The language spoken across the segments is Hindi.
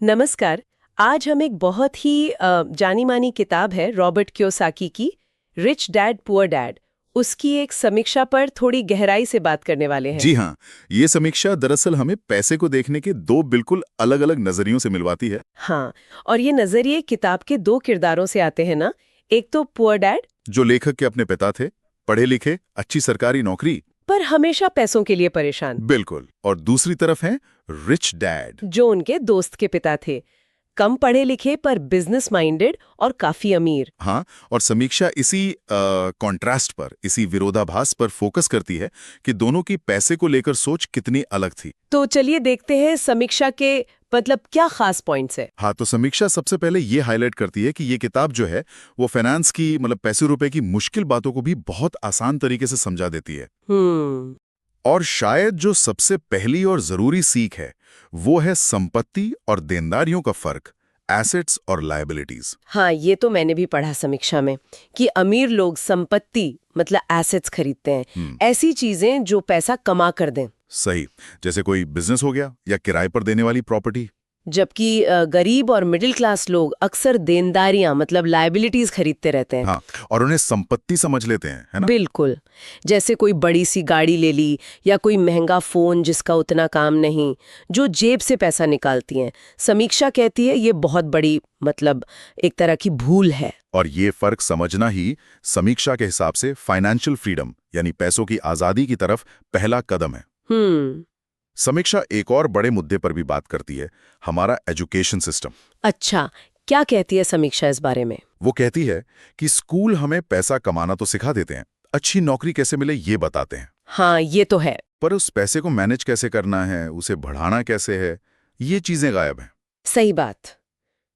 नमस्कार। आज हम एक बहुत ही जानी मानी किताब है रॉबर्ट कियोसाकी की, रिच डैड पुअर डैड, उसकी एक समीक्षा पर थोड़ी गहराई से बात करने वाले हैं। जी हाँ, ये समीक्षा दरअसल हमें पैसे को देखने के दो बिल्कुल अलग-अलग नजरियों से मिलवाती है। हाँ, और ये नजरिए किताब के दो किरदारों से आते हैं ना। एक तो पुअर डैड, जो लेखक के अपने पिता थे, पढ़े लिखे, अच्छी सरकारी नौकरी, पर हमेशा पैसों के लिए परेशान, बिल्कुल, और दूसरी तरफ है रिच डैड। जो उनके दोस्त के पिता थे, कम पढ़े लिखे पर बिजनेस माइंडेड और काफी अमीर। हाँ, और समीक्षा इसी कॉन्ट्रास्ट पर, इसी विरोधाभास पर फोकस करती है कि दोनों की पैसे को लेकर सोच कितनी अलग थी। तो चलिए देखते हैं समीक्षा के मतलब क्या खास पॉइंट्स है। हाँ, तो समीक्षा सबसे पहले ये हाईलाइट करती है कि ये किताब जो है वो फाइनेंस की मतलब पैसे रुपए की मुश्किल बातों को भी बहुत आसान तरीके से समझा देती है। और शायद जो सबसे पहली और जरूरी सीख है वो है संपत्ति और देनदारियों का फर्क, एसेट्स और लायबिलिटीज। हाँ, ये तो मैंने भी पढ़ा समीक्षा में कि अमीर लोग संपत्ति मतलब एसेट्स खरीदते हैं, ऐसी चीजें जो पैसा कमा कर दें। सही, जैसे कोई बिजनेस हो गया या किराए पर देने वाली प्रॉपर्टी। जबकि गरीब और मिडिल क्लास लोग अक्सर देनदारियां मतलब लायबिलिटीज खरीदते रहते हैं। हाँ, और उन्हें संपत्ति समझ लेते हैं, है ना? बिल्कुल, जैसे कोई बड़ी सी गाड़ी ले ली या कोई महंगा फोन जिसका उतना काम नहीं, जो जेब से पैसा निकालती हैं। समीक्षा कहती है ये बहुत बड़ी मतलब एक तरह की भूल है। और ये फर्क समझना ही समीक्षा के हिसाब से फाइनेंशियल फ्रीडम यानी पैसों की आजादी की तरफ पहला कदम है। समीक्षा एक और बड़े मुद्दे पर भी बात करती है, हमारा एजुकेशन सिस्टम। अच्छा, क्या कहती है समीक्षा इस बारे में? वो कहती है कि स्कूल हमें पैसा कमाना तो सिखा देते हैं, अच्छी नौकरी कैसे मिले ये बताते हैं, हाँ, ये तो है। पर उस पैसे को मैनेज कैसे करना है, उसे बढ़ाना कैसे है, ये चीजें गायब हैं। सही बात।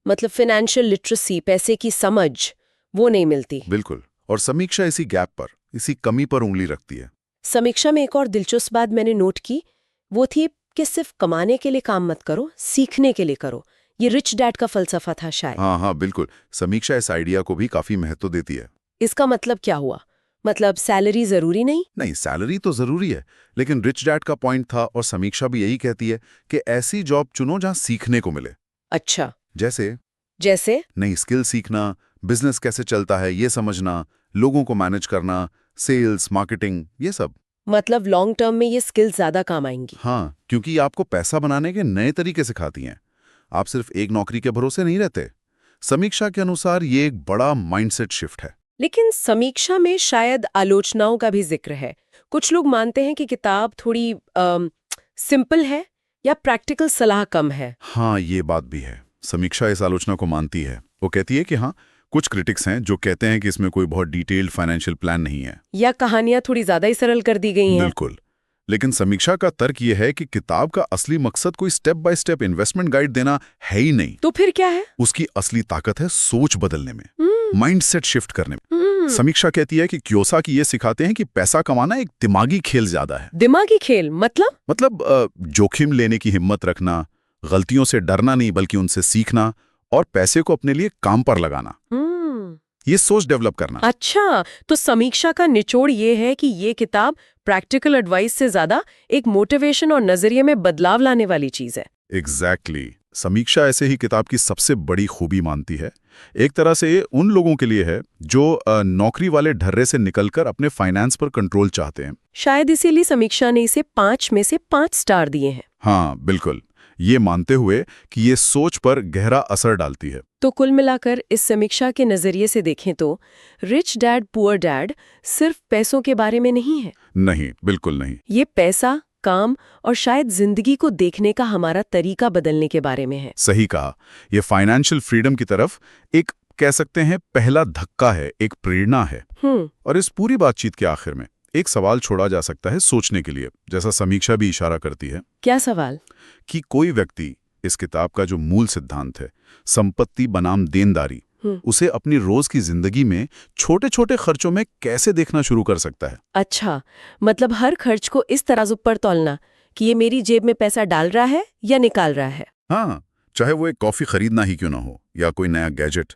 मतलब फाइनेंशियल लिटरेसी, पैसे की समझ, वो नहीं मिलती। बिल्कुल, और समीक्षा इसी गैप पर, इसी कमी पर उंगली रखती है। समीक्षा में एक और दिलचस्प बात मैंने नोट की, वो थी कि सिर्फ कमाने के लिए काम मत करो, सीखने के लिए करो। ये रिच डैड का फलसफा था शायद। हाँ हाँ बिल्कुल, समीक्षा इस आइडिया को भी काफी महत्व देती है। इसका मतलब क्या हुआ? मतलब सैलरी जरूरी नहीं? नहीं, सैलरी तो जरूरी है, लेकिन रिच डैड का पॉइंट था और समीक्षा भी यही कहती है कि ऐसी जॉब चुनो जहां सीखने को मिले। अच्छा, जैसे जैसे? नई स्किल सीखना, बिजनेस कैसे चलता है ये समझना, लोगों को मैनेज करना, सेल्स, मार्केटिंग, ये सब। मतलब लॉन्ग टर्म में ये स्किल्स ज्यादा काम आएंगी। हाँ, क्योंकि ये आपको पैसा बनाने के नए तरीके सिखाती हैं। आप सिर्फ एक नौकरी के भरोसे नहीं रहते। समीक्षा के अनुसार ये एक बड़ा माइंडसेट शिफ्ट है। लेकिन समीक्षा में शायद आलोचनाओं का भी जिक्र है। कुछ लोग मानते हैं कि किताब थोड़ी सिंपल है या प्रैक्टिकल सलाह कम है। हाँ, ये बात भी है। समीक्षा इस आलोचना को मानती है। वो कहती है कि हाँ, कुछ क्रिटिक्स हैं जो कहते हैं कि इसमें कोई बहुत डिटेल्ड फाइनेंशियल प्लान नहीं है, या कहानियां थोड़ी ज्यादा ही सरल कर दी गई हैं। बिल्कुल। लेकिन समीक्षा का तर्क यह है कि किताब का असली मकसद कोई step by step investment guide देना है ही नहीं। तो फिर क्या है? उसकी असली ताकत है सोच बदलने में, माइंडसेट शिफ्ट करने में। समीक्षा कहती है कि कियोसाकी ये सिखाते हैं कि पैसा कमाना एक दिमागी खेल ज्यादा है। दिमागी खेल मतलब? जोखिम लेने की हिम्मत रखना, गलतियों से डरना नहीं बल्कि उनसे सीखना, और पैसे को अपने लिए काम पर लगाना, ये सोच डेवलप करना। अच्छा, तो समीक्षा का निचोड़ ये है कि ये किताब प्रैक्टिकल एडवाइस से ज्यादा एक मोटिवेशन और नजरिए में बदलाव लाने वाली चीज है। एग्जैक्टली। समीक्षा ऐसे ही किताब की सबसे बड़ी खूबी मानती है। एक तरह से ये उन लोगों के लिए है जो नौकरी वाले ढर्रे से निकलकर अपने फाइनेंस पर कंट्रोल चाहते हैं। शायद इसीलिए समीक्षा ने इसे 5 में से 5 स्टार दिए हैं। हाँ बिल्कुल, ये मानते हुए कि ये सोच पर गहरा असर डालती है। तो कुल मिलाकर इस समीक्षा के नजरिए से देखें तो रिच डैड पुअर डैड सिर्फ पैसों के बारे में नहीं है। नहीं, बिल्कुल नहीं। ये पैसा, काम और शायद जिंदगी को देखने का हमारा तरीका बदलने के बारे में है। सही कहा। ये फाइनेंशियल फ्रीडम की तरफ एक कह सकते हैं पहला धक्का है, एक प्रेरणा है। और इस पूरी बातचीत के आखिर में एक सवाल छोड़ा जा सकता है सोचने के लिए, जैसा समीक्षा भी इशारा करती है। क्या सवाल? कि कोई व्यक्ति इस किताब का जो मूल सिद्धांत है, संपत्ति बनाम देनदारी, उसे अपनी रोज की जिंदगी में छोटे छोटे खर्चों में कैसे देखना शुरू कर सकता है। अच्छा, मतलब हर खर्च को इस तराजू पर तौलना कि ये मेरी जेब में पैसा डाल रहा है या निकाल रहा है। हाँ, चाहे वो एक कॉफी खरीदना ही क्यों ना हो या कोई नया गैजेट,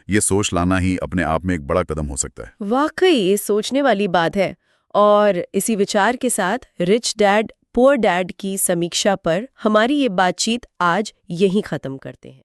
ये सोच लाना ही अपने आप में एक बड़ा कदम हो सकता है। वाकई ये सोचने वाली बात है। और इसी विचार के साथ रिच डैड पुअर डैड की समीक्षा पर हमारी ये बातचीत आज यहीं खत्म करते हैं।